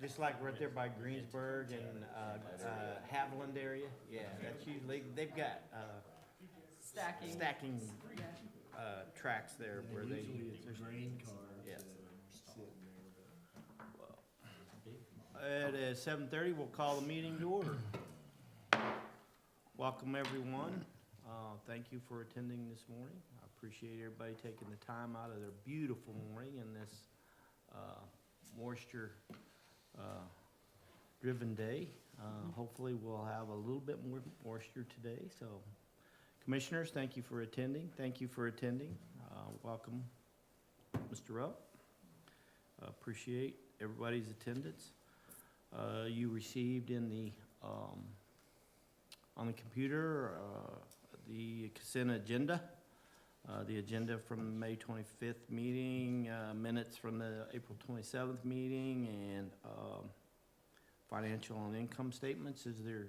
Just like right there by Greensburg and Haviland area. Yeah, that's usually, they've got stacking tracks there where they. Usually it's a grain cars Yeah. that are sitting there, but. It is 7:30. We'll call the meeting to order. Welcome, everyone. Thank you for attending this morning. I appreciate everybody taking the time out of their beautiful morning in this moisture driven day. Hopefully we'll have a little bit more moisture today. So commissioners, thank you for attending. Thank you for attending. Welcome, Mr. Rupp. Appreciate everybody's attendance. You received in the on the computer the consent agenda, the agenda from the May 25th meeting, minutes from the April 27th meeting, and financial and income statements. Is there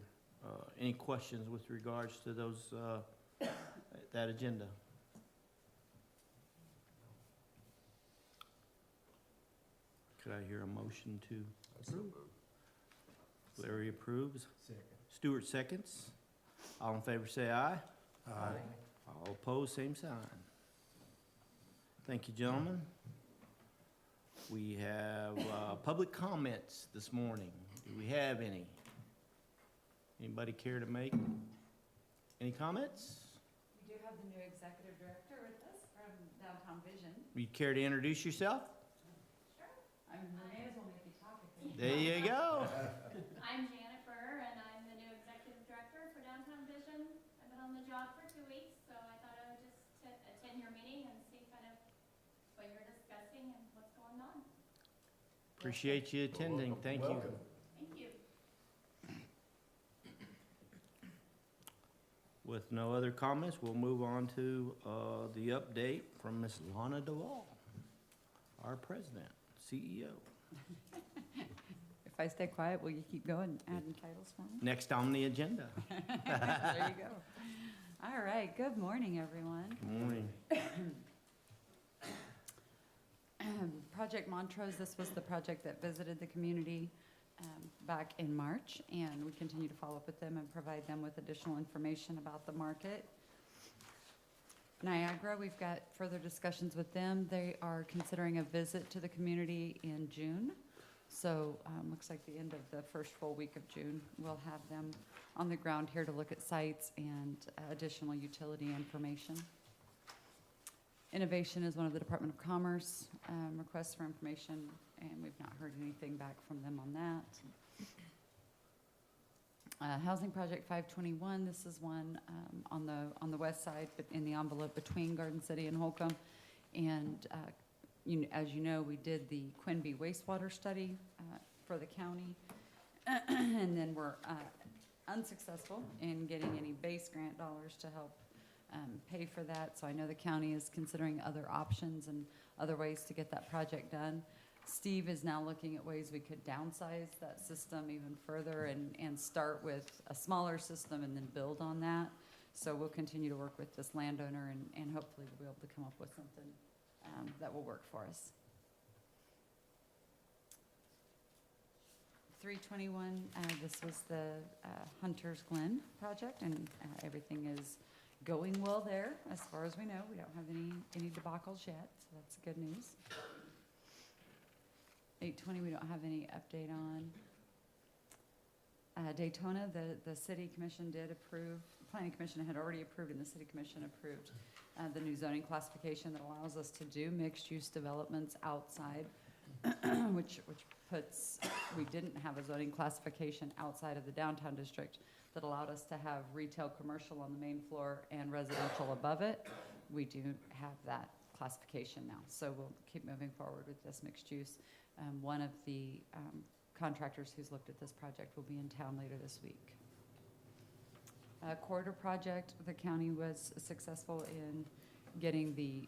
any questions with regards to those that agenda? Could I hear a motion to approve? Larry approves. Second. Stewart seconds. All in favor say aye. Aye. All opposed, same sign. Thank you, gentlemen. We have public comments this morning. Do we have any? Anybody care to make any comments? We do have the new executive director with us from Downtown Vision. You care to introduce yourself? Sure. I may as well make you talk. There you go. I'm Jennifer, and I'm the new executive director for Downtown Vision. I've been on the job for 2 weeks, so I thought I would just attend your meeting and see kind of what you're discussing and what's going on. Appreciate you attending. Thank you. Thank you. With no other comments, we'll move on to the update from Ms. Lana Duvall, our president, CEO. If I stay quiet, will you keep going, adding titles for me? Next on the agenda. There you go. All right, good morning, everyone. Good morning. Project Montrose, this was the project that visited the community back in March, and we continue to follow up with them and provide them with additional information about the market. Niagara, we've got further discussions with them. They are considering a visit to the community in June. So looks like the end of the first full week of June, we'll have them on the ground here to look at sites and additional utility information. Innovation is one of the Department of Commerce requests for information, and we've not heard anything back from them on that. Housing Project 521, this is one on the west side, but in the envelope between Garden City and Holcomb. And as you know, we did the Quinby wastewater study for the county, and then we're unsuccessful in getting any base grant dollars to help pay for that. So I know the county is considering other options and other ways to get that project done. Steve is now looking at ways we could downsize that system even further and start with a smaller system and then build on that. So we'll continue to work with this landowner and hopefully we'll be able to come up with something that will work for us. 321, this was the Hunter's Glen project, and everything is going well there as far as we know. We don't have any debacles yet, so that's good news. 820 we don't have any update on. Daytona, the city commission did approve, planning commission had already approved and the city commission approved the new zoning classification that allows us to do mixed use developments outside, which puts, we didn't have a zoning classification outside of the downtown district that allowed us to have retail commercial on the main floor and residential above it. We do have that classification now, so we'll keep moving forward with this mixed use. One of the contractors who's looked at this project will be in town later this week. Corridor project, the county was successful in getting the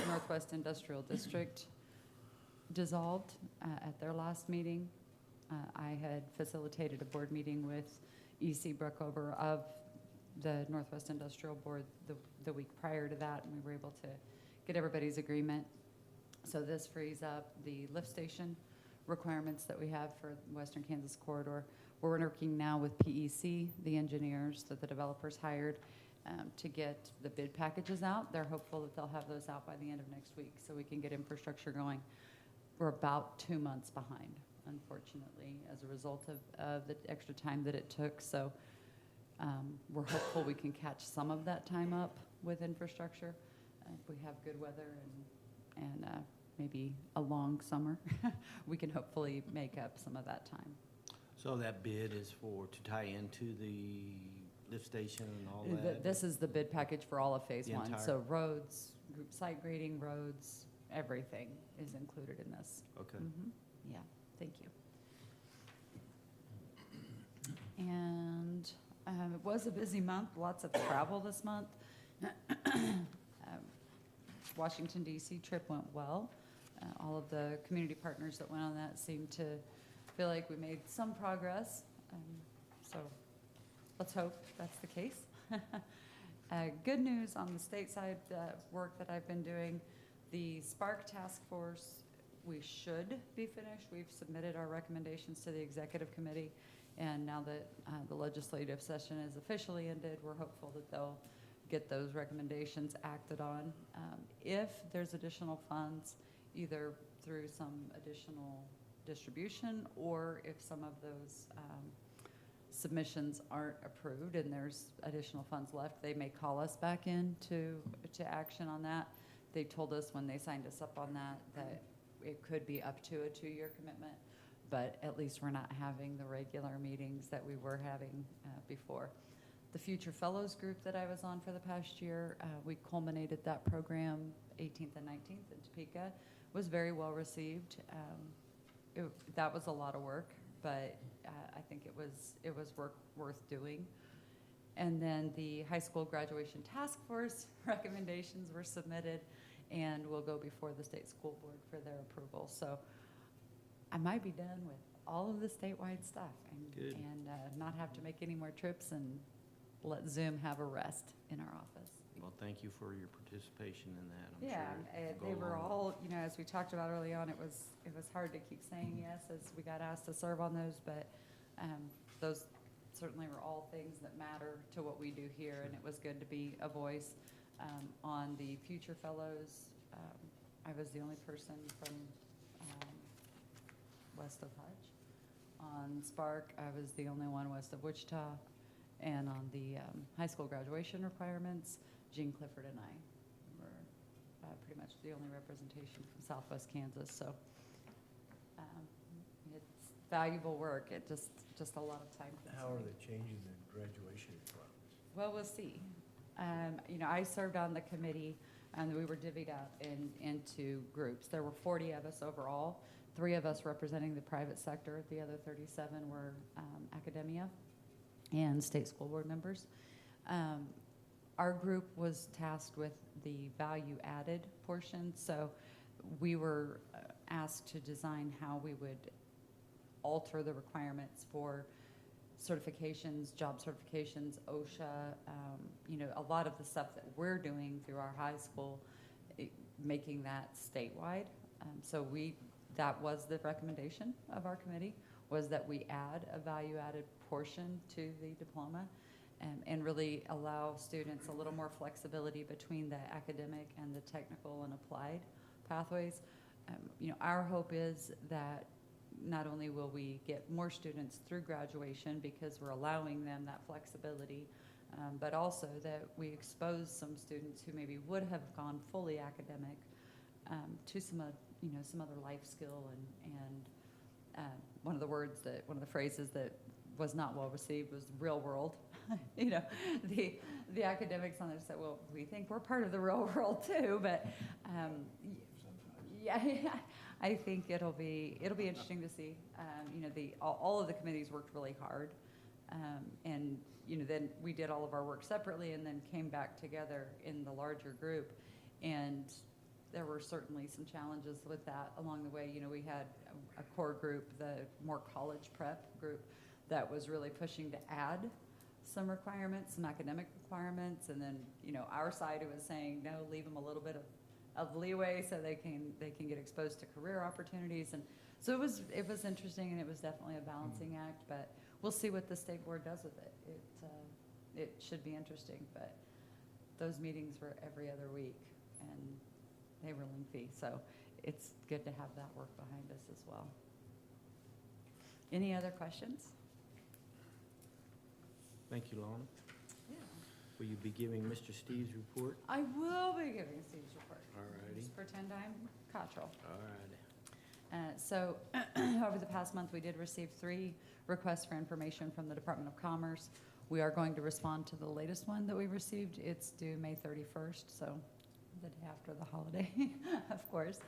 Northwest Industrial District dissolved at their last meeting. I had facilitated a board meeting with E.C. Brookover of the Northwest Industrial Board the week prior to that, and we were able to get everybody's agreement. So this frees up the lift station requirements that we have for Western Kansas Corridor. We're working now with PEC, the engineers that the developers hired, to get the bid packages out. They're hopeful that they'll have those out by the end of next week so we can get infrastructure going. We're about 2 months behind, unfortunately, as a result of the extra time that it took. So we're hopeful we can catch some of that time up with infrastructure. If we have good weather and maybe a long summer, we can hopefully make up some of that time. So that bid is to tie into the lift station and all that? This is the bid package for all of phase The one. entire- So roads, group site grading, roads, everything is included in this. Okay. Yeah, thank you. And it was a busy month, lots of travel this month. Washington DC trip went well. All of the community partners that went on that seemed to feel like we made some progress. So let's hope that's the case. Good news on the stateside work that I've been doing. The Spark Task Force, we should be finished. We've submitted our recommendations to the executive committee. And now that the legislative session is officially ended, we're hopeful that they'll get those recommendations acted on. If there's additional funds, either through some additional distribution or if some of those submissions aren't approved and there's additional funds left, they may call us back in to action on that. They told us when they signed us up on that it could be up to a 2-year commitment, but at least we're not having the regular meetings that we were having before. The Future Fellows group that I was on for the past year, we culminated that program 18th and 19th in Topeka. Was very well received. That was a lot of work, but I think it was work worth doing. And then the high school graduation task force recommendations were submitted and will go before the state school board for their approval. So I might be done with all of the statewide stuff Good. and not have to make any more trips and let Zoom have a rest in our office. Well, thank you for your participation in that. I'm Yeah, sure it'll they go were along. all, as we talked about early on, it was hard to keep saying yes as we got asked to serve on those, but those certainly were all things that matter to what we do here, and it was good to be a voice. On the Future Fellows, I was the only person from west of Hutch. On Spark, I was the only one west of Wichita. And on the high school graduation requirements, Jean Clifford and I were pretty much the only representation from Southwest Kansas. So it's valuable work. It just a lot of time consuming. How are they changing the graduation requirements? Well, we'll see. I served on the committee, and we were divvied out into groups. There were 40 of us overall, 3 of us representing the private sector. The other 37 were academia and state school board members. Our group was tasked with the value-added portion, so we were asked to design how we would alter the requirements for certifications, job certifications, OSHA, a lot of the stuff that we're doing through our high school, making that statewide. That was the recommendation of our committee, was that we add a value-added portion to the diploma and really allow students a little more flexibility between the academic and the technical and applied pathways. Our hope is that not only will we get more students through graduation because we're allowing them that flexibility, but also that we expose some students who maybe would have gone fully academic to some other life skill and one of the phrases that was not well received was real world. The academics on there said, well, we think we're part of the real world too, but yeah, I think it'll be interesting to see. All of the committees worked really hard, and then we did all of our work separately, and then came back together in the larger group, and there were certainly some challenges with that along the way. We had a core group, the more college prep group, that was really pushing to add some requirements, some academic requirements, and then our side was saying no, leave them a little bit of leeway so they can get exposed to career opportunities. And so it was interesting, and it was definitely a balancing act, but we'll see what the state board does with it. It should be interesting, but those meetings were every other week, and they were lengthy, so it's good to have that work behind us as well. Any other questions? Thank you, Lorna. Yeah. Will you be giving Mr. Steve's report? I will be giving Steve's report. Alrighty. Just pretend I'm Cottrell. Alrighty. So over the past month, we did receive 3 requests for information from the Department of Commerce. We are going to respond to the latest one that we received. It's due May 31st, so the day after the holiday, of course.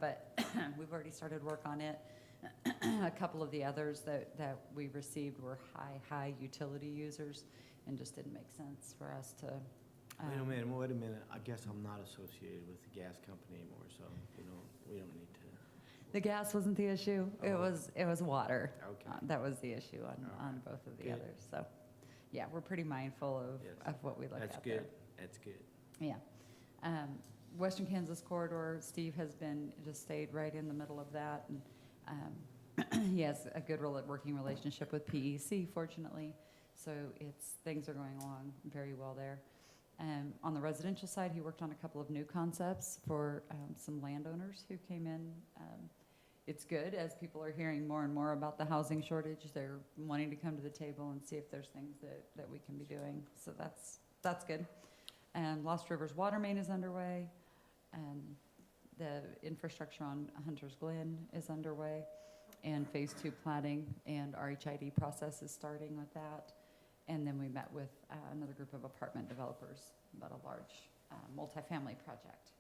But we've already started work on it. A couple of the others that we received were high utility users, and just didn't make sense for us to. Wait a minute. I guess I'm not associated with the gas company anymore, so, we don't need to. The gas wasn't the issue. It Oh. was water. Okay. That was the issue on Alright. both of the Good. others. So, yeah, we're pretty mindful Yes. of what we look That's at there. good. That's good. Yeah. Western Kansas corridor, Steve has just stayed right in the middle of that. And he has a good working relationship with PEC, fortunately. So things are going along very well there. On the residential side, he worked on a couple of new concepts for some landowners who came in. It's good as people are hearing more and more about the housing shortage. They're wanting to come to the table and see if there's things that we can be doing. So that's good. And Lost Rivers water main is underway. And the infrastructure on Hunter's Glen is underway. And phase 2 planning and RHID process is starting with that. And then we met with another group of apartment developers about a large multifamily project.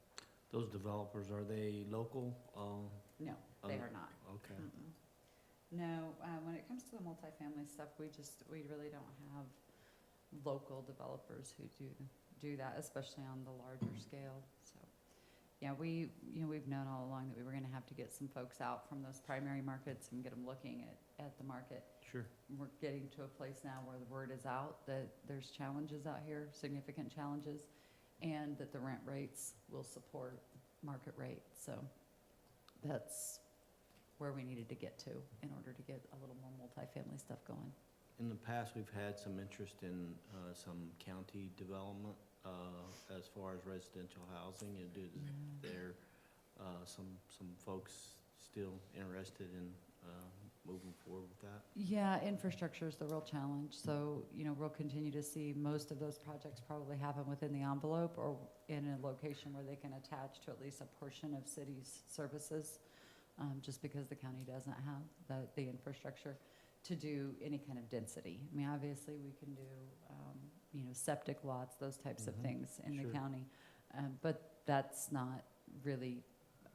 Those developers, are they local? No, they are not. Okay. Mm-mm. No, when it comes to the multifamily stuff, we really don't have local developers who do that, especially on the larger scale. So, yeah, we've known all along that we were going to have to get some folks out from those primary markets and get them looking at the market. Sure. We're getting to a place now where the word is out that there's challenges out here, significant challenges, and that the rent rates will support market rate. So that's where we needed to get to in order to get a little more multifamily stuff going. In the past, we've had some interest in some county development as far as residential housing. There some folks still interested in moving forward with that? Yeah, infrastructure is the real challenge. So, we'll continue to see most of those projects probably happen within the envelope or in a location where they can attach to at least a portion of city's services, just because the county doesn't have the infrastructure to do any kind of density. I mean, obviously, we can do, septic lots, those types of things in Sure. the county. But that's not really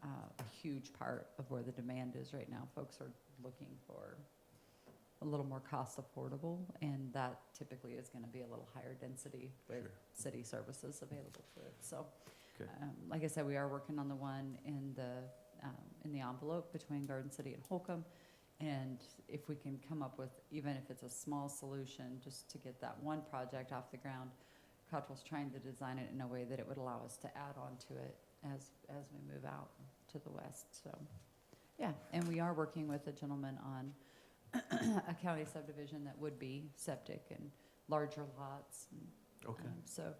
a huge part of where the demand is right now. Folks are looking for a little more cost affordable, and that typically is going to be a little higher density with Sure. city services available to it. So, Okay. like I said, we are working on the one in the envelope between Garden City and Holcomb. And if we can come up with, even if it's a small solution, just to get that one project off the ground, Cottrell's trying to design it in a way that it would allow us to add on to it as we move out to the west. So, yeah, and we are working with a gentleman on a county subdivision that would be septic and larger lots. Okay. So,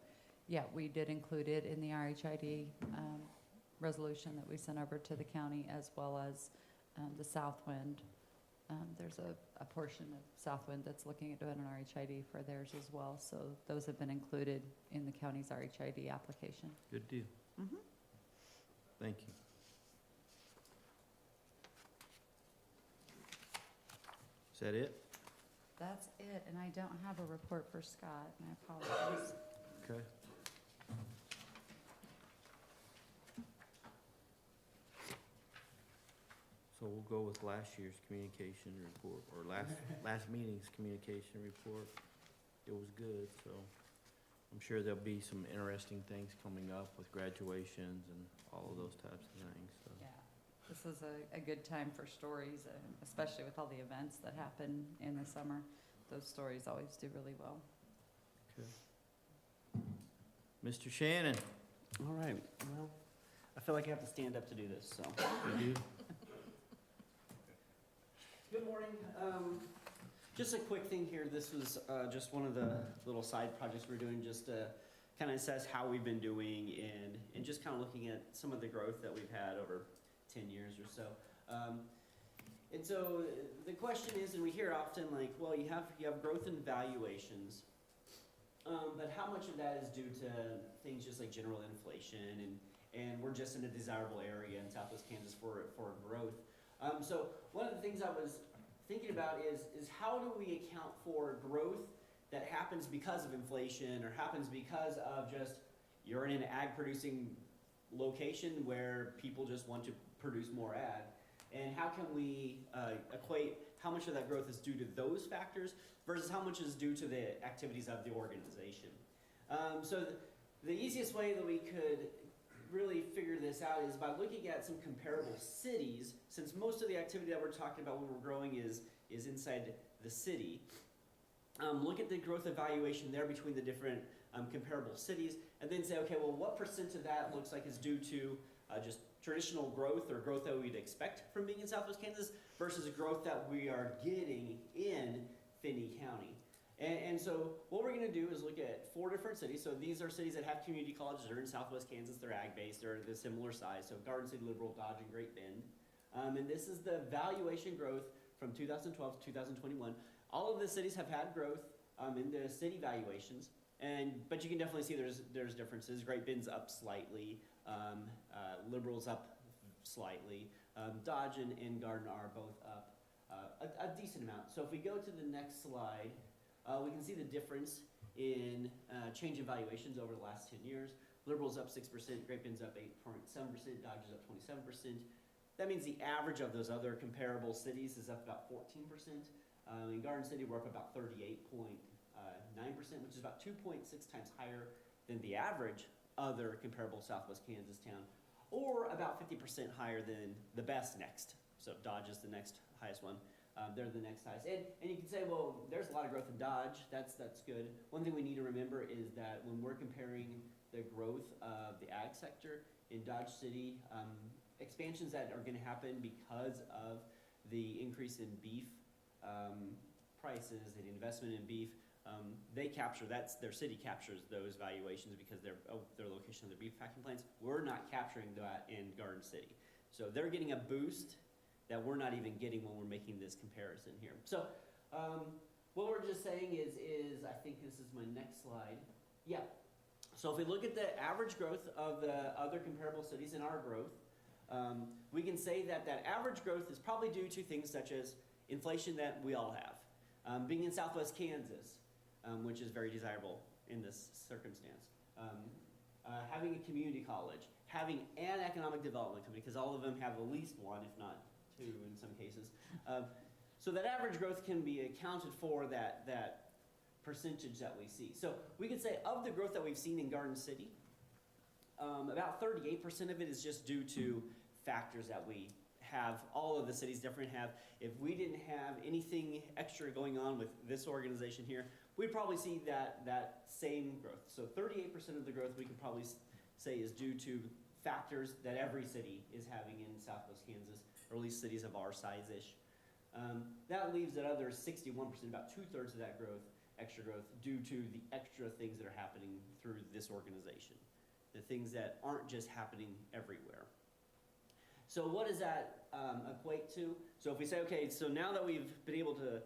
yeah, we did include it in the RHID resolution that we sent over to the county, as well as the Southwind. There's a portion of Southwind that's looking at doing an RHID for theirs as well. So those have been included in the county's RHID application. Good deal. Mm-hmm. Thank you. Is that it? That's it, and I don't have a report for Scott, and I apologize. Okay. So we'll go with last year's communication report, or last meeting's communication report. It was good, so I'm sure there'll be some interesting things coming up with graduations and all of those types of things, so. Yeah, this is a good time for stories, especially with all the events that happen in the summer. Those stories always do really well. Okay. Mr. Shannon? All right, well, I feel like I have to stand up to do this, so. You do? Good morning. Just a quick thing here. This was just one of the little side projects we're doing, just to kind of assess how we've been doing and just kind of looking at some of the growth that we've had over 10 years or so. And so the question is, and we hear often like, well, you have growth in valuations, but how much of that is due to things just like general inflation and we're just in a desirable area in Southwest Kansas for growth. So one of the things I was thinking about is how do we account for growth that happens because of inflation or happens because of just you're in an ag producing location where people just want to produce more ag, and how can we equate how much of that growth is due to those factors versus how much is due to the activities of the organization. So the easiest way that we could really figure this out is by looking at some comparable cities, since most of the activity that we're talking about when we're growing is inside the city. Look at the growth evaluation there between the different comparable cities, and then say, okay, well, what percent of that looks like is due to just traditional growth or growth that we'd expect from being in Southwest Kansas versus growth that we are getting in Finney County. And so what we're going to do is look at 4 different cities. So these are cities that have community colleges. They're in Southwest Kansas. They're ag-based. They're the similar size. So Garden City, Liberal, Dodge, and Great Bend. And this is the valuation growth from 2012 to 2021. All of the cities have had growth in the city valuations. But you can definitely see there's differences. Great Bend's up slightly. Liberal's up slightly. Dodge and Garden are both up a decent amount. So if we go to the next slide, we can see the difference in change in valuations over the last 10 years. Liberal's up 6%, Great Bend's up 8.7%, Dodge is up 27%. That means the average of those other comparable cities is up about 14%. In Garden City, we're up about 38.9%, which is about 2.6 times higher than the average other comparable Southwest Kansas town, or about 50% higher than the best next. So Dodge is the next highest one. They're the next highest. And you can say, well, there's a lot of growth in Dodge. That's good. One thing we need to remember is that when we're comparing the growth of the ag sector in Dodge City, expansions that are going to happen because of the increase in beef prices and investment in beef, they capture, their city captures those valuations because their location of their beef packing plants. We're not capturing that in Garden City. So they're getting a boost that we're not even getting when we're making this comparison here. So what we're just saying is, I think this is my next slide. Yeah. So if we look at the average growth of the other comparable cities and our growth, we can say that average growth is probably due to things such as inflation that we all have. Being in Southwest Kansas, which is very desirable in this circumstance. Having a community college, having an economic development company, because all of them have at least one, if not two in some cases. So that average growth can be accounted for that percentage that we see. So we could say of the growth that we've seen in Garden City, about 38% of it is just due to factors that we have, all of the cities different have. If we didn't have anything extra going on with this organization here, we'd probably see that same growth. So 38% of the growth we could probably say is due to factors that every city is having in Southwest Kansas, or at least cities of our size-ish. That leaves that other 61%, about 2/3 of that growth, extra growth, due to the extra things that are happening through this organization. The things that aren't just happening everywhere. So what does that equate to? So if we say, okay, so now that we've been able to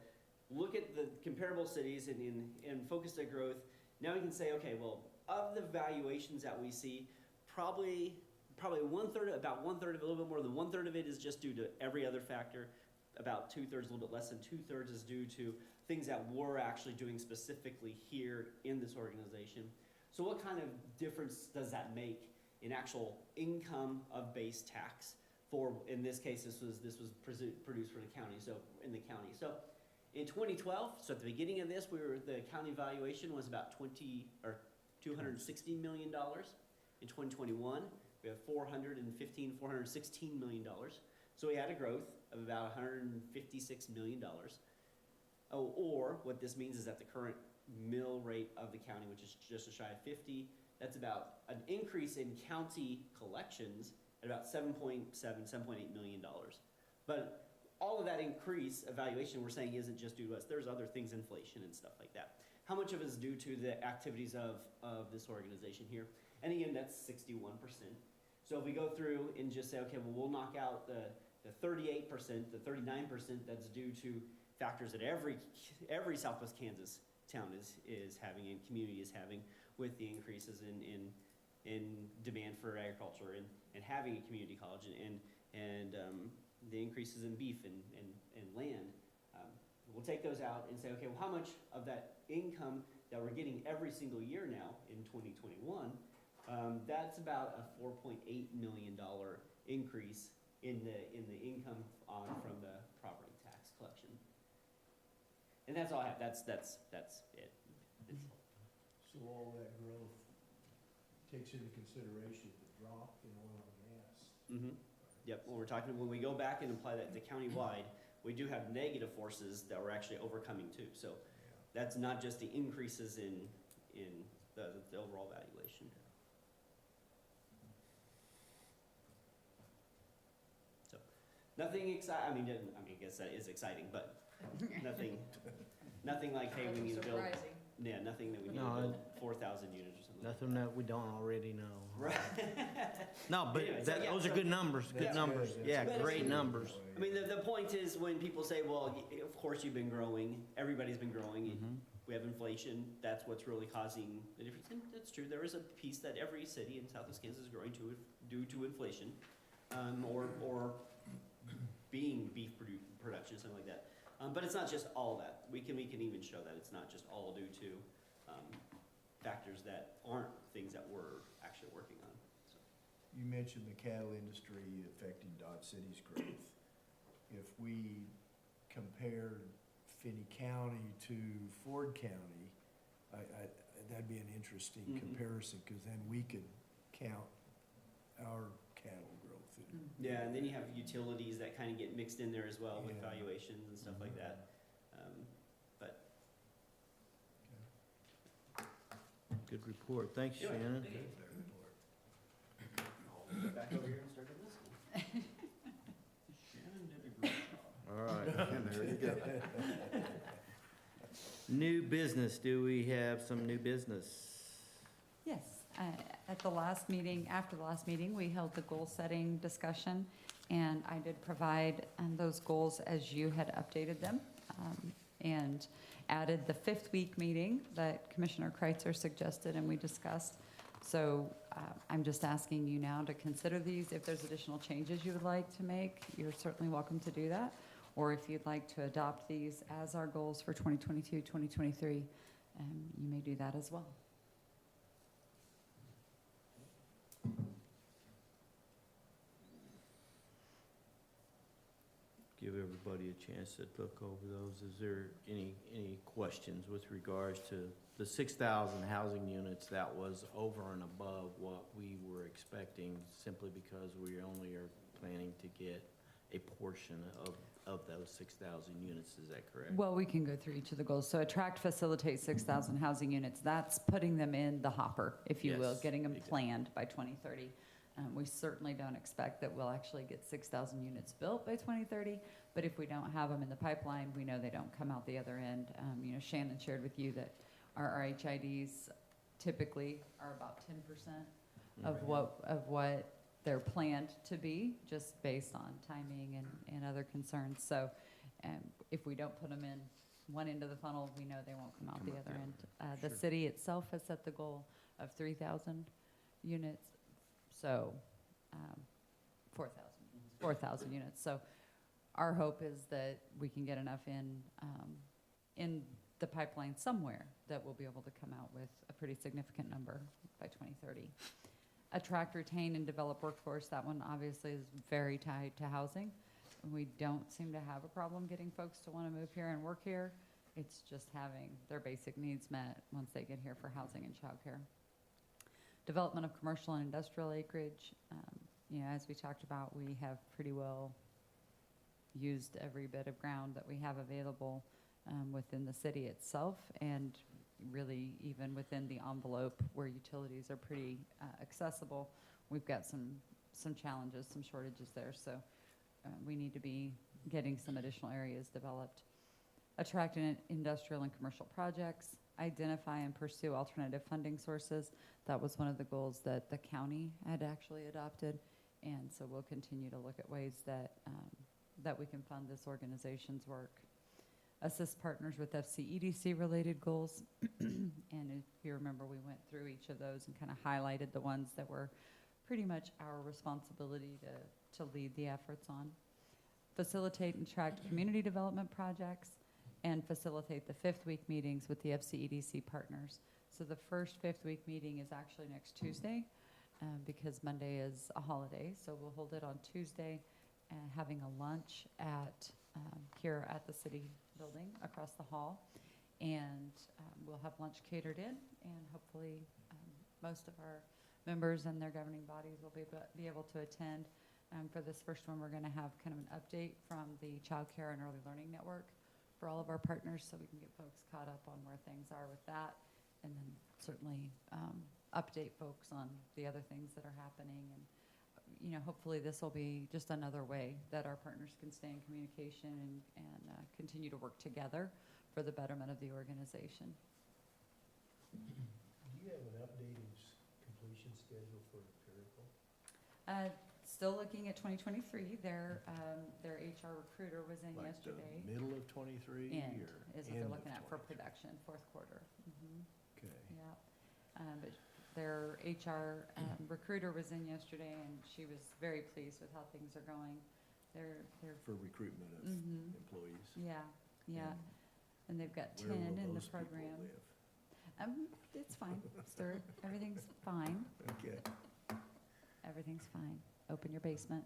look at the comparable cities and focus their growth, now we can say, okay, well, of the valuations that we see, probably about 1/3 of it, a little bit more than 1/3 of it is just due to every other factor. About 2/3, a little bit less than 2/3 is due to things that we're actually doing specifically here in this organization. So what kind of difference does that make in actual income of base tax for, in this case, this was produced for the county, so in the county. So in 2012, so at the beginning of this, the county valuation was about $260 million. In 2021, we have $416 million. So we had a growth of about $156 million. Or what this means is that the current mill rate of the county, which is just shy of 50, That's about an increase in county collections at about $7.8 million. But all of that increase evaluation we're saying isn't just due to us. There's other things, inflation and stuff like that. How much of it is due to the activities of this organization here? And again, that's 61%. So if we go through and just say, okay, well, we'll knock out the 38%, the 39% that's due to factors that every Southwest Kansas town is having and community is having, with the increases in demand for agriculture and having a community college and the increases in beef and land. We'll take those out and say, okay, well, how much of that income that we're getting every single year now in 2021, that's about a $4.8 million increase in the income from the property tax collection. And that's all I have. That's it. So all that growth takes into consideration the drop in oil and gas. Mm-hmm. Yep, when we go back and apply that to countywide, we do have negative forces that we're actually overcoming too. So that's not just the increases in the overall valuation. So nothing exciting. I guess that is exciting, but nothing like, hey, we need to build. Yeah, nothing that we need to build 4,000 units or something. Nothing that we don't already know. Right. No, but Anyway, so yeah, those are so- good numbers, good That's numbers. good. Yeah, But great it's- numbers. I mean, the point is when people say, well, of course you've been growing, everybody's been growing, Mhm. we have inflation, that's what's really causing the difference. And that's true, there is a piece that every city in Southwest Kansas is growing due to inflation, or being beef production, something like that. But it's not just all that. We can even show that it's not just all due to factors that aren't things that we're actually working on. So. You mentioned the cattle industry affecting Dodge City's growth. If we compared Finney County to Ford County, that'd be an interesting Mhm. comparison, because then we could count our cattle growth. Yeah, and then you have utilities that kind of get mixed in there as well with Yeah. valuations and stuff like that. Good report. Thanks, Anyway, Shannon. thank you. I'll go back over here and start on this one. Shannon did a great job. All right. There you go. New business. Do we have some new business? Yes, at the last meeting, after the last meeting, we held the goal-setting discussion, and I did provide those goals as you had updated them, and added the 5th week meeting that Commissioner Kreitzer suggested and we discussed. So I'm just asking you now to consider these. If there's additional changes you would like to make, you're certainly welcome to do that. Or if you'd like to adopt these as our goals for 2022, 2023, you may do that as well. Give everybody a chance to look over those. Is there any questions with regards to the 6,000 housing units that was over and above what we were expecting, simply because we only are planning to get a portion of those 6,000 units? Is that correct? Well, we can go through each of the goals. So attract, facilitate 6,000 housing units. That's putting them in the hopper, if you will, Yes, getting them exactly. planned by 2030. We certainly don't expect that we'll actually get 6,000 units built by 2030, but if we don't have them in the pipeline, we know they don't come out the other end. Shannon shared with you that our RHIDs typically are about 10% of what they're planned to be, just based on timing and other concerns. So if we don't put them in one end of the funnel, we know they won't come out the other end. The Sure. city itself has set the goal of 3,000 units. So, 4,000 units. So our hope is that we can get enough in the pipeline somewhere that we'll be able to come out with a pretty significant number by 2030. Attract, retain, and develop workforce. That one obviously is very tied to housing. We don't seem to have a problem getting folks to want to move here and work here. It's just having their basic needs met once they get here for housing and childcare. Development of commercial and industrial acreage. As we talked about, we have pretty well used every bit of ground that we have available within the city itself, and really even within the envelope where utilities are pretty accessible, we've got some challenges, some shortages there. So we need to be getting some additional areas developed. Attract industrial and commercial projects, identify and pursue alternative funding sources. That was one of the goals that the county had actually adopted. And so we'll continue to look at ways that, that we can fund this organization's work. Assist partners with FCEDC related goals. And if you remember, we went through each of those and kind of highlighted the ones that were pretty much our responsibility to lead the efforts on. Facilitate and track community development projects, and facilitate the 5th week meetings with the FCEDC partners. So the first 5th week meeting is actually next Tuesday, because Monday is a holiday. So we'll hold it on Tuesday, having a lunch at here at the city building across the hall. And we'll have lunch catered in, and hopefully most of our members and their governing bodies will be able to attend. For this first one, we're going to have kind of an update from the Child Care and Early Learning Network for all of our partners, so we can get folks caught up on where things are with that, and then certainly update folks on the other things that are happening. And you know, hopefully this will be just another way that our partners can stay in communication and continue to work together for the betterment of the organization. Do you have an updated completion schedule for Empirical? Still looking at 2023. Their HR recruiter was in Like the yesterday. middle of 23 End or is what end they're of looking at for 23? production, 4th quarter. Okay. Yeah. But their HR recruiter was in yesterday, and she was very pleased with how things are going. They're For recruitment of employees. yeah. And they've got 10 Where will in the those people program. live? It's fine, Stuart. Everything's fine. Okay. Everything's fine. Open your basement.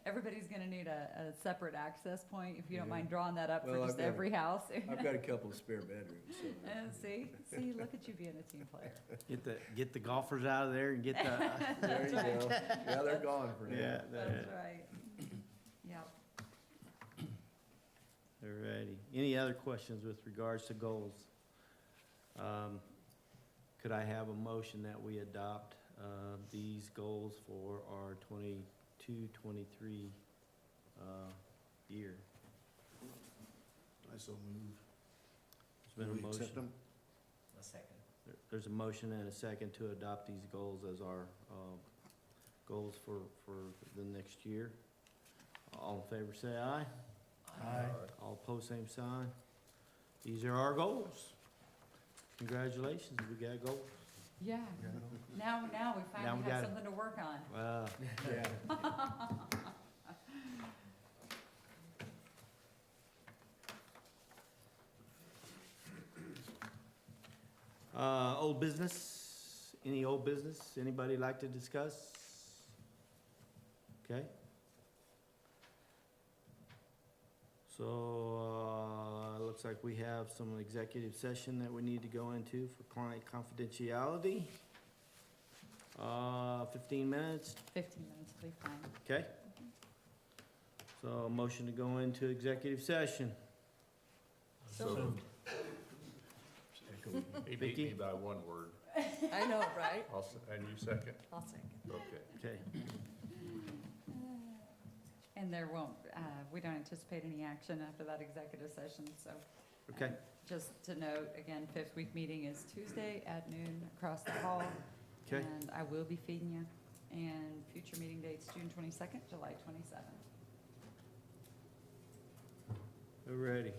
Everybody's gonna need a separate access point, if you don't Yeah. mind drawing that up for Well, just I've got every house. I've got a couple of spare bedrooms, so. See, look at you being a team player. Get the golfers out of there and get the, There you go. Yeah, they're gone for now. yeah, That's right. Yep. alrighty. Any other questions with regards to goals? Could I have a motion that we adopt these goals for our 22-23 year? I so move. There's been Do a we accept motion. them? A second. There's a motion and a second to adopt these goals as our goals for the next year. All in favor, say aye. Aye. All opposed, same sign. These are our goals. Congratulations, we got goals. Yeah. Now we Now finally we have got it. something to work on. Wow. Yeah. Old business, any old business, anybody like to discuss? Okay. So, looks like we have some executive session that we need to go into for client confidentiality. 15 minutes, 15 minutes will be fine. okay? So, a motion to go into executive session. So He beat Vicky? me by one word. I know, right? And you second? I'll second. Okay. Okay. And there won't, we don't anticipate any action after that executive session, so. Okay. Just to note, again, 5th week meeting is Tuesday at noon across the hall. Okay. And I will be feeding you. And future meeting dates, June 22nd, July 27th. Alrighty.